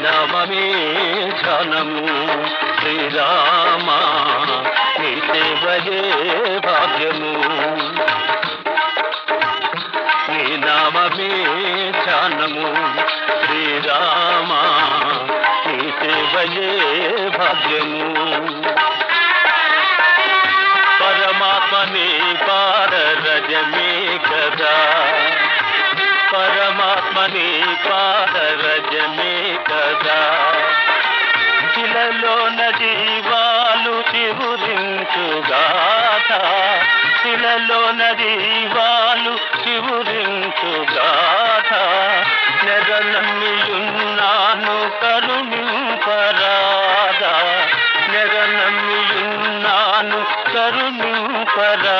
నామమే ధ్యానము శ్రీరామ నీ సేవయే భాగ్యము నీ నామమే ధ్యానము శ్రీరామ నీ సేవయే భాగ్యము పరమాత్మనే పారరజమే కదా పరమాత్మనే పారరజమే కదా శిలలోన జీవాలు చివురించుగాథ శిలలోన జీవాలు చివురించుగాథ నెరనమ్మియున్నాను కరుణింపరాదా నెరనమ్మియున్నాను కరుణింపరాదా